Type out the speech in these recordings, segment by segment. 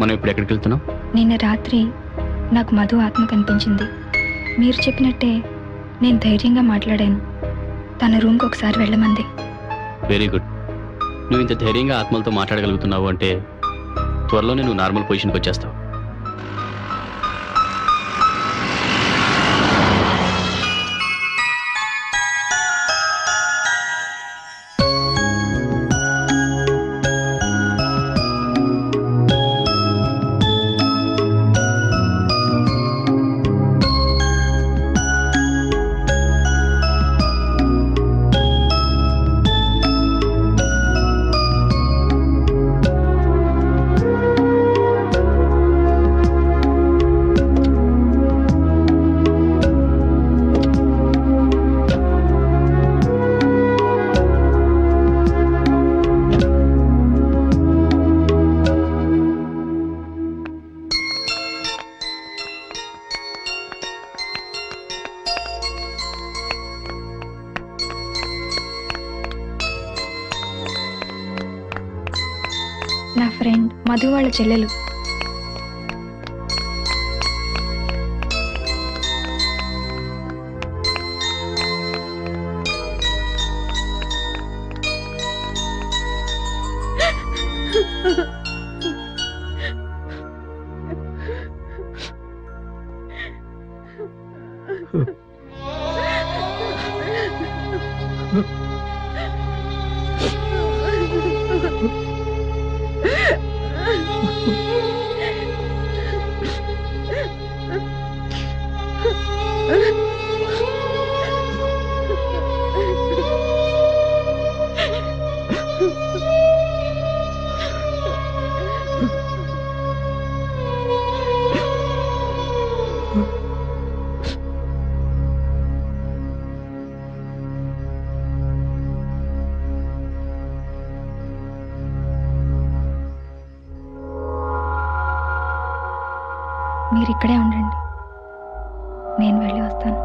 మనం ఇప్పుడు ఎక్కడికి వెళ్తున్నాం? నిన్న రాత్రి నాకు మధు ఆత్మ కనిపించింది. మీరు చెప్పినట్టే నేను ధైర్యంగా మాట్లాడాను. తన రూమ్కి ఒకసారి వెళ్ళమంది. Very good. నువ్వు ఇంత ధైర్యంగా ఆత్మలతో మాట్లాడగలుగుతున్నావు అంటే త్వరలోనే నువ్వు నార్మల్ పొజిషన్కి వచ్చేస్తావు. నా ఫ్రెండ్ మధు వాళ్ళ చెల్లెలు. మీరు ఇక్కడే ఉండండి, నేను వెళ్ళి వస్తాను.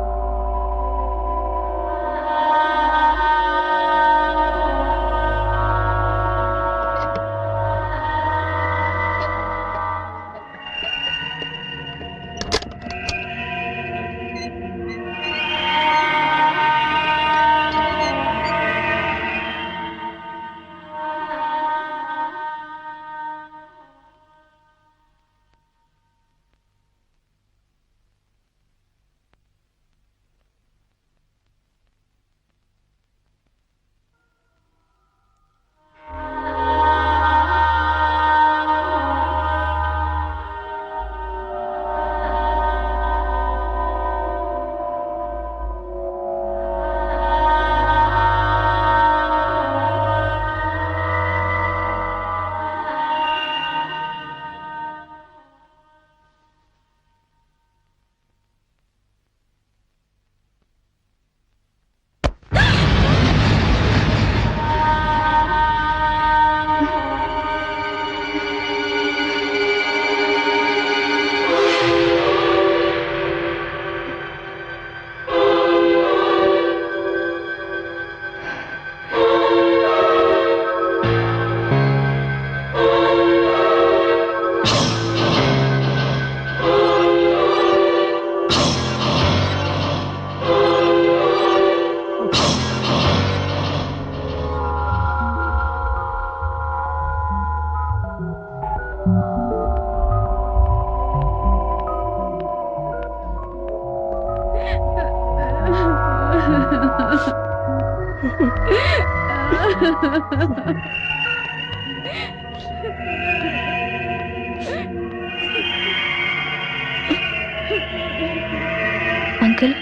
అంకుల్,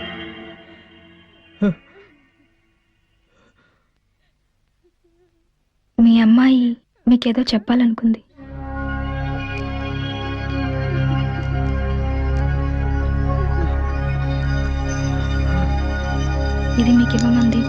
మీ అమ్మాయి మీకేదో చెప్పాలనుకుంది. ఇది మీకు ఇవ్వమంది.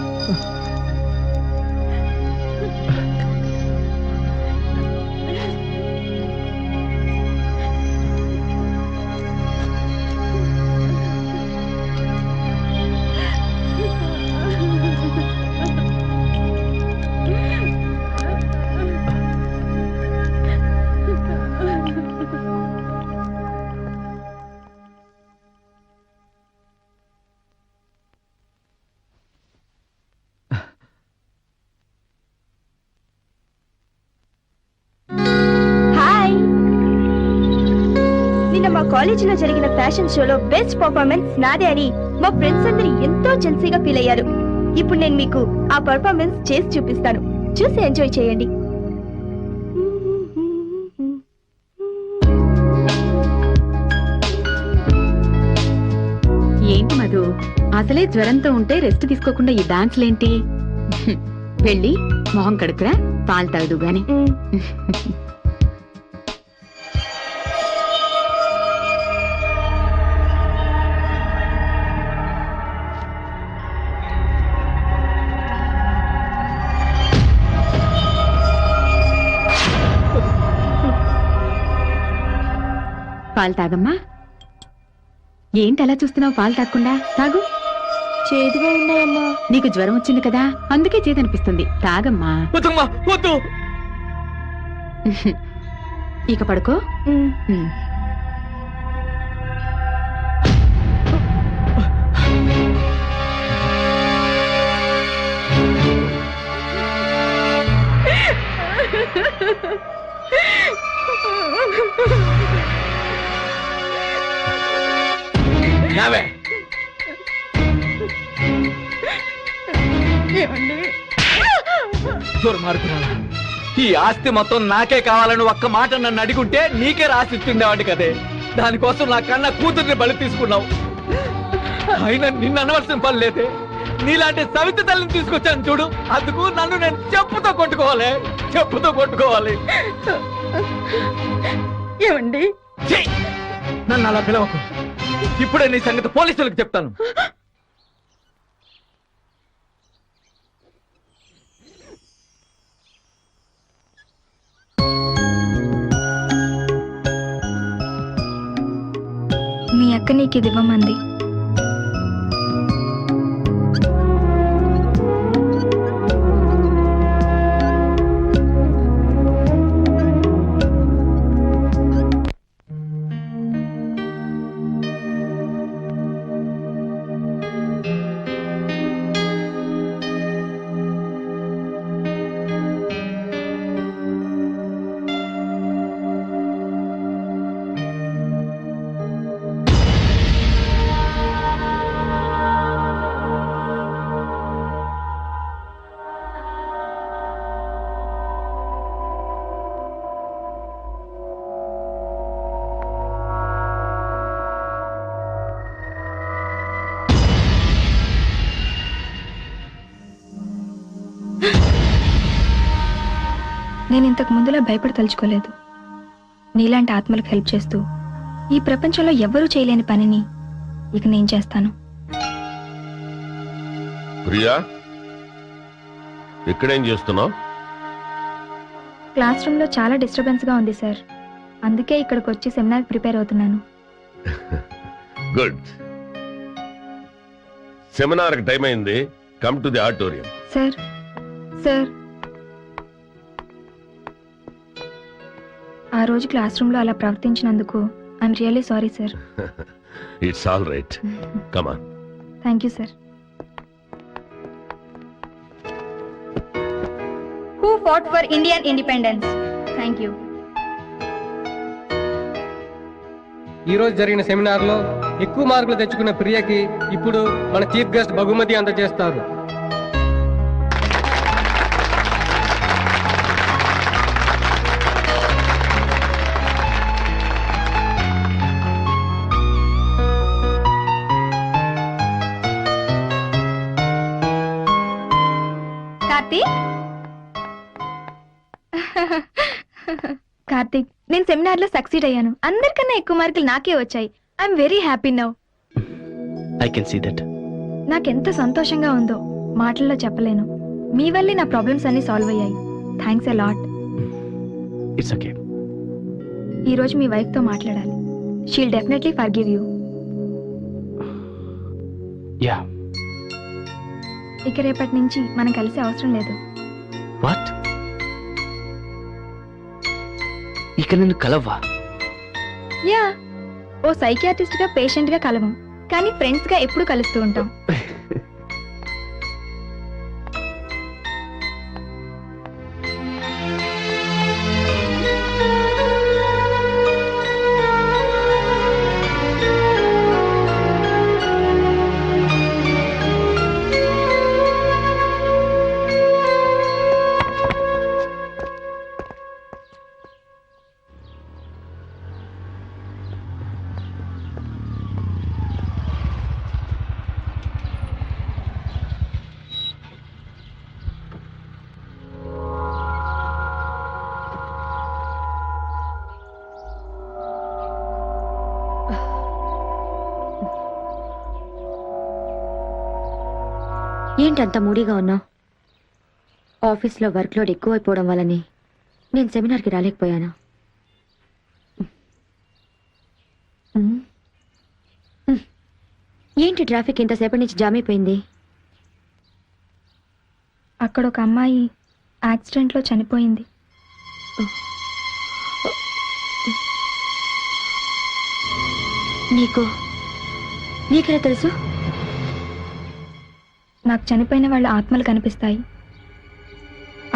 నిన్న మా కాలేజీలో జరిగిన ఫ్యాషన్ షోలో బెస్ట్ పర్ఫార్మెన్స్ నాదే అని మా ఫ్రెండ్స్ అందరూ ఎంతో జెల్సీగా ఫీల్ అయ్యారు. ఇప్పుడు నేను మీకు ఆ పర్ఫార్మెన్స్ చేసి చూపిస్తాను, చూసి ఎంజాయ్ చేయండి. ఏంటి మధు, అసలే జ్వరంతో ఉంటే రెస్ట్ తీసుకోకుండా ఈ డాన్స్లేంటి? వెళ్ళి మొహం కడుకురా, పాలు తాగదు గాని. పాలు తాగమ్మా. ఏంటి అలా చూస్తున్నావు? పాలు తాగకుండా తాగు. చేదుగా ఉన్నాయమ్మా. నీకు జ్వరం వచ్చింది కదా, అందుకే చేదనిపిస్తుంది. తాగమ్మా. ఇక పడుకో. ఈ ఆస్తి మొత్తం నాకే కావాలని ఒక్క మాట నన్ను అడిగుంటే నీకే రాసి ఇచ్చిండేవాడి కదే. దానికోసం నా కన్నా కూతుర్ని బలి తీసుకున్నావు. అయినా నిన్ను అనవలసిన పని లేదే. నీలాంటి సవితి తల్లిని తీసుకొచ్చాను చూడు, అందుకు నన్ను నేను చెప్పుతో కొట్టుకోవాలి. ఏమండి, నన్ను అలా పిలవకు. ఇప్పుడే నీ సంగతి పోలీసులకు చెప్తాను. మీ అక్క నీకు ఇది ఇవ్వమంది. నేను ఇంతకు ముందులా భయపడి తలుచుకోలేదు. నీలాంటి ఆత్మలకు హెల్ప్ చేస్తూ ఈ ప్రపంచంలో ఎవ్వరూ చేయలేని పనిని ఇక నేను చేస్తాను. ప్రియా, ఇక్కడేం చేస్తున్నావు? క్లాస్ రూమ్ లో చాలా డిస్టర్బెన్స్ గా ఉంది సార్, అందుకే ఇక్కడికి వచ్చి సెమినార్ ప్రిపేర్ అవుతున్నాను. గుడ్. సెమినార్ టైం అయింది, come to the auditorium. Sir sir ఆ రోజు క్లాస్ రూమ్ లో అలా ప్రవర్తించినందుకు I'm really sorry sir. It's all right, come on. Thank you sir. Who fought for Indian independence? Thank you. ఈ రోజు జరిగిన సెమినార్ లో ఎక్కువ మార్కులు తెచ్చుకున్న ప్రియకి ఇప్పుడు మన చీఫ్ గెస్ట్ బహుమతి అందజేస్తారు. కార్తీక్, నేను సెమినార్ లో సక్సీడ్ అయ్యాను. అందరికన్నా ఎక్కువ మార్కులు నాకే వచ్చాయి. I'm very happy now. I can see that. నాకెంత సంతోషంగా ఉందో మాటల్లో చెప్పలేను. మీ వల్లే నా ప్రాబ్లమ్స్ అన్ని సాల్వ్ అయ్యాయి. Thanks a lot. It's okay. ఈ రోజు మీ వైఫ్ తో మాట్లాడాలి. She'll definitely forgive you. Yeah. ఇక రేపటి నుంచి మనం కలిసే అవసరం లేదు. వాట్? ఇక నిన్ను కలవ్వా? యా. ఓ సైకియాట్రిస్ట్ గా పేషెంట్ గా కలవం, కానీ ఫ్రెండ్స్ గా ఎప్పుడు కలుస్తూ ఉంటాం. ఏంటంత మూడీగా ఉన్నావు? ఆఫీస్లో వర్క్ లోడ్ ఎక్కువైపోవడం వల్లని నేను సెమినార్కి రాలేకపోయాను. ఏంటి ట్రాఫిక్ ఇంతసేపటి నుంచి జామ్ అయిపోయింది? అక్కడ ఒక అమ్మాయి యాక్సిడెంట్లో చనిపోయింది. నీకెలా తెలుసు? నాకు చనిపోయిన వాళ్ళ ఆత్మలు కనిపిస్తాయి.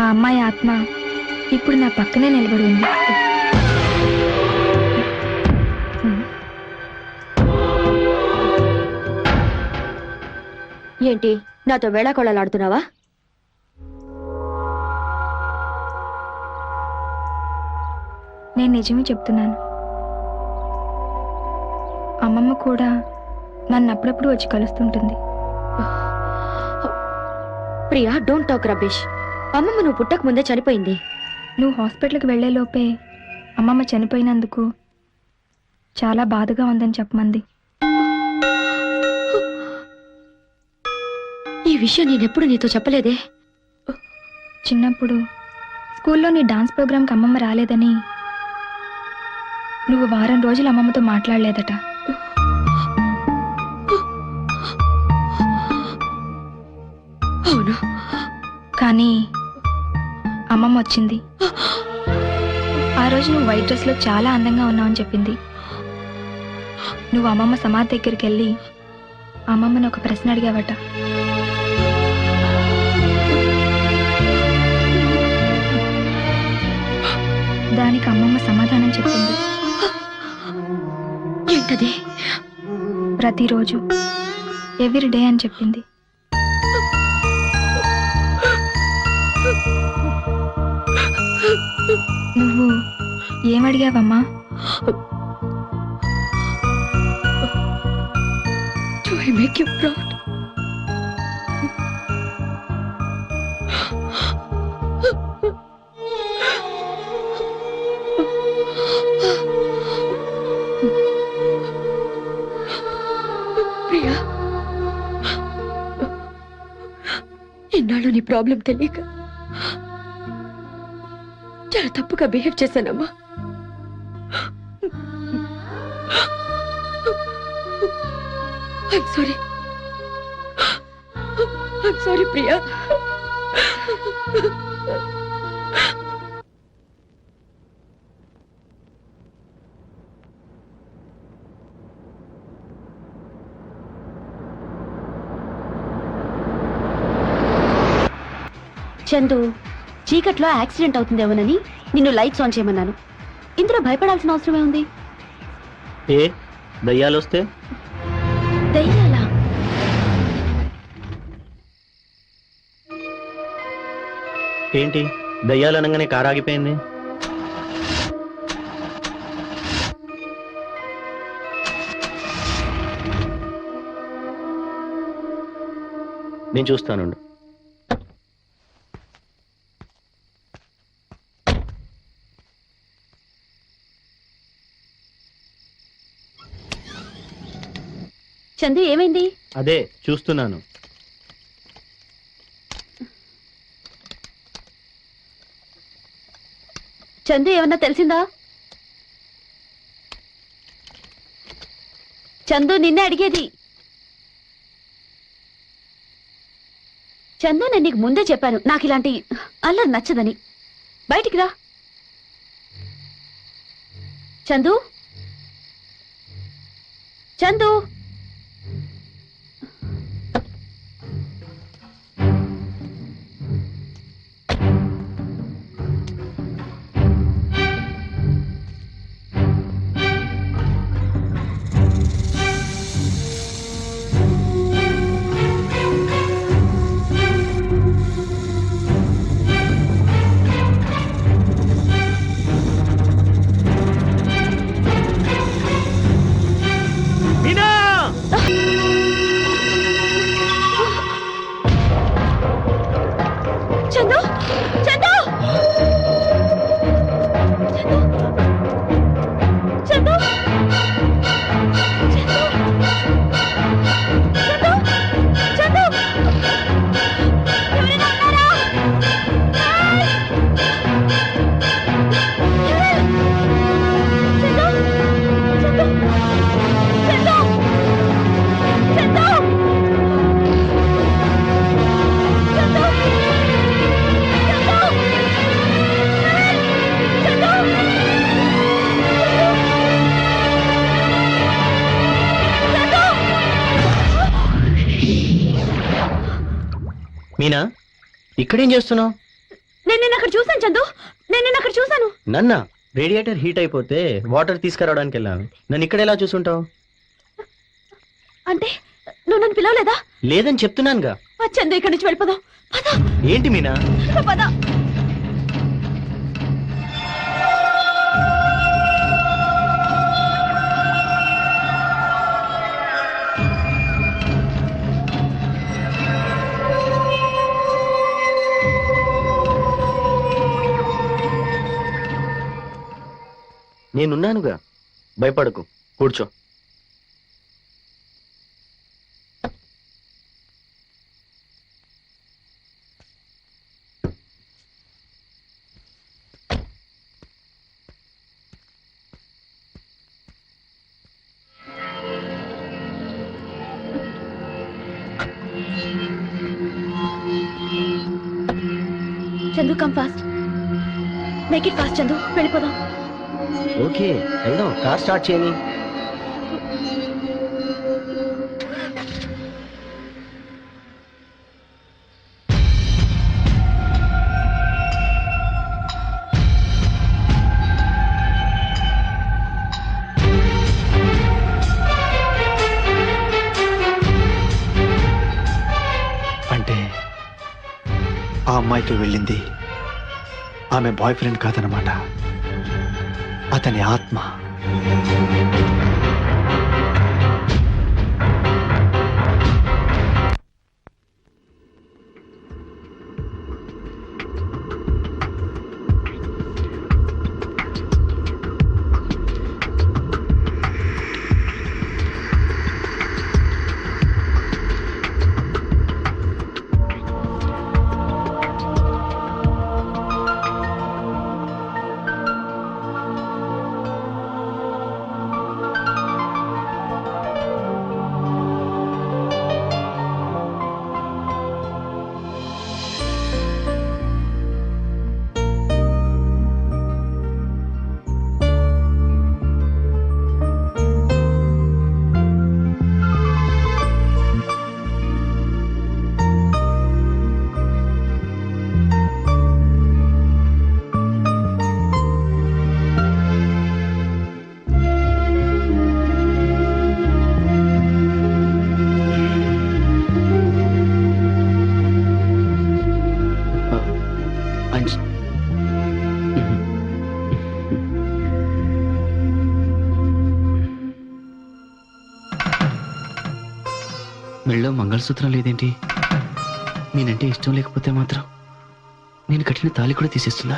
ఆ అమ్మాయి ఆత్మ ఇప్పుడు నా పక్కనే నిలబడి ఉంది. ఏంటి నాతో వేళాకోళాలాడుతున్నావా? నేను నిజమే చెప్తున్నాను. అమ్మమ్మ కూడా నన్ను అప్పుడప్పుడు వచ్చి కలుస్తుంటుంది. Priya, don't talk rubbish. అమ్మమ్మ నువ్వు పుట్టక ముందే చనిపోయింది. నువ్వు హాస్పిటల్కి వెళ్లే లోపే అమ్మమ్మ చనిపోయినందుకు చాలా బాధగా ఉందని చెప్పమంది. ఈ విషయం నేనెప్పుడు నీతో చెప్పలేదే. చిన్నప్పుడు స్కూల్లో నీ డాన్స్ ప్రోగ్రాంకి అమ్మమ్మ రాలేదని నువ్వు వారం రోజులు అమ్మమ్మతో మాట్లాడలేదట. అవును, కానీ అమ్మమ్మ వచ్చింది. ఆ రోజు నువ్వు వైట్ డ్రెస్లో చాలా అందంగా ఉన్నావని చెప్పింది. నువ్వు అమ్మమ్మ సమాధి దగ్గరికి వెళ్ళి అమ్మమ్మని ఒక ప్రశ్న అడిగావట. దానికి అమ్మమ్మ సమాధానం చెప్పింది. ఏంటది? ప్రతిరోజు, ఎవ్రీ డే అని చెప్పింది. నువ్వు ఏమడిగావమ్మా? Do I make you proud? Priya, ఇన్నాళ్ళు నీ ప్రాబ్లం తెలియక చాలా తప్పుగా బిహేవ్ చేశానమ్మా. I'm sorry, Priya. చందు, చీకట్లో యాక్సిడెంట్ అవుతుందేమోనని నిన్ను లైట్స్ ఆన్ చేయమన్నాను. ఇందులో భయపడాల్సిన అవసరమే ఉంది? ఏ దయ్యాలు వస్తే? దయ్యాలా? ఏంటి దయ్యాలు అనగానే కారు ఆగిపోయింది? నేను చూస్తాను. చందు, ఏమైంది? అదే చూస్తున్నాను. చందు, ఏమన్నా తెలిసిందా? చందు, నిన్నే అడిగేది. చందు, నేను నీకు ముందే చెప్పాను నాకు ఇలాంటి అల్లరి నచ్చదని. బయటికి రా. చందు, చందు. మీనా మీనా ఇక్కడేం చేస్తున్నావు? నేను నిన్న అక్కడ చూసాను చందు, నేను నిన్న అక్కడ చూసాను. నన్న రేడియేటర్ హీట్ అయిపోతే వాటర్ తీసుకురావడానికి వెళ్ళాను. నన్ను ఇక్కడ ఎలా చూసుంటావు? అంటే నువ్వు నన్ను పిలవలేదా? లేదని చెప్తున్నానుగా. చందు ఇక్కడి నుంచి వెళ్ళిపోదాం. పద ఏంటి మీనా? పద. నేనున్నానుగా, భయపడకు, కూర్చో. Chandu come fast, make it fast Chandu, వెళ్ళిపోదాం. ఓకే వెళ్దాం, కార్ స్టార్ట్ చేయని. అంటే ఆ అమ్మాయితో వెళ్ళింది ఆమె బాయ్ ఫ్రెండ్ కాదనమాట, అతని ఆత్మ. మెళ్ళో మంగళసూత్రం లేదేంటి? నేనంటే ఇష్టం లేకపోతే మాత్రం నేను కట్టిన తాళి కూడా తీసేస్తున్నా.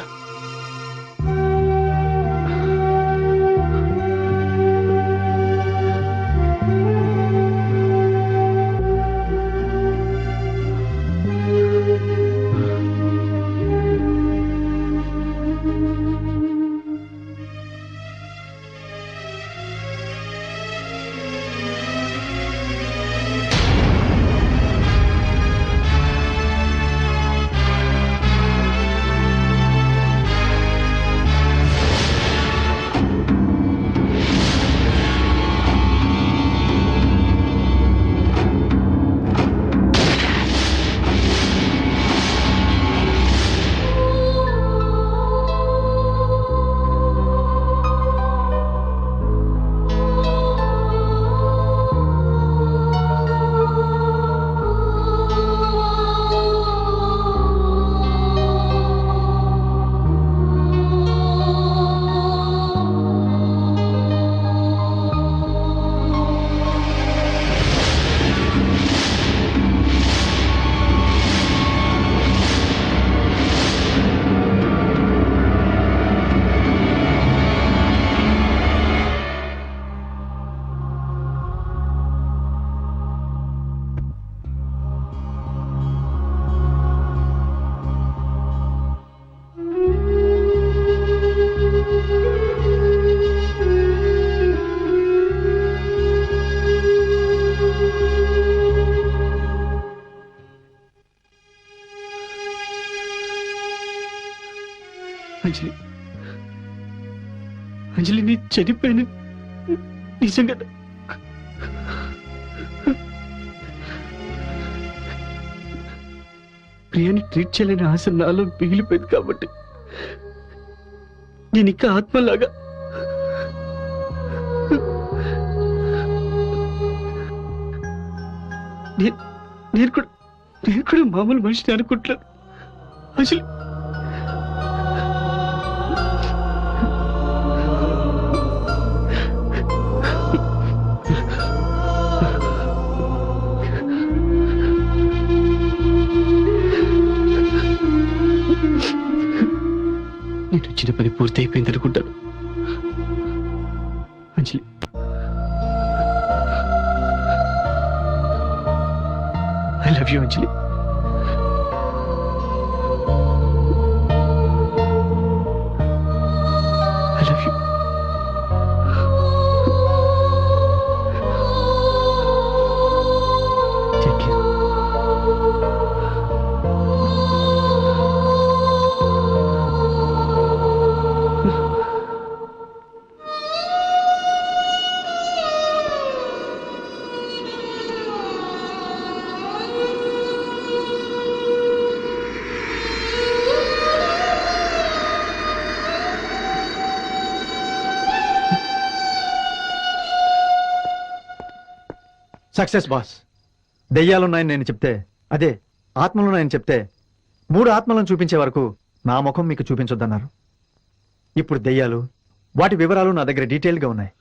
అంజలి, అంజలి నీ చనిపోయాను నిజంగా. ప్రియాని ట్రీట్ చేయలేని ఆశ నాలో మిగిలిపోయింది కాబట్టి నేను ఇంకా ఆత్మలాగా నేను కూడా మామూలు మనిషిని అనుకుంటున్నాను అసలు నేను వచ్చిన పని పూర్తి అయిపోయింది అనుకుంటాను Anjali I love you Anjali I love you take care success boss. దెయ్యాలున్నాయని నేను చెప్తే, అదే ఆత్మలున్నాయని చెప్తే 3 ఆత్మలను చూపించే వరకు నా ముఖం మీకు చూపించొద్దన్నారు. ఇప్పుడు దెయ్యాలు, వాటి వివరాలు నా దగ్గర డీటెయిల్గా ఉన్నాయి.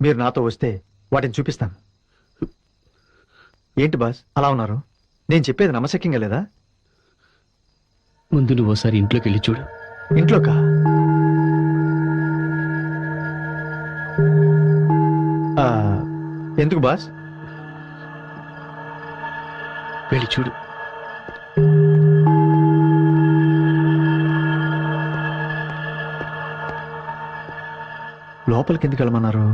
మీరు నాతో వస్తే వాటిని చూపిస్తాను. ఏంటి బాస్ అలా ఉన్నారు? నేను చెప్పేది నమ్మశక్యంగా లేదా? ముందు నువ్వు ఒకసారి ఇంట్లోకి వెళ్ళి చూడు. ఇంట్లోకా? ఆ, ఎందుకు బాస్? వెళ్ళి చూడు. లోపలికి ఎందుకు వెళ్ళమన్నారు?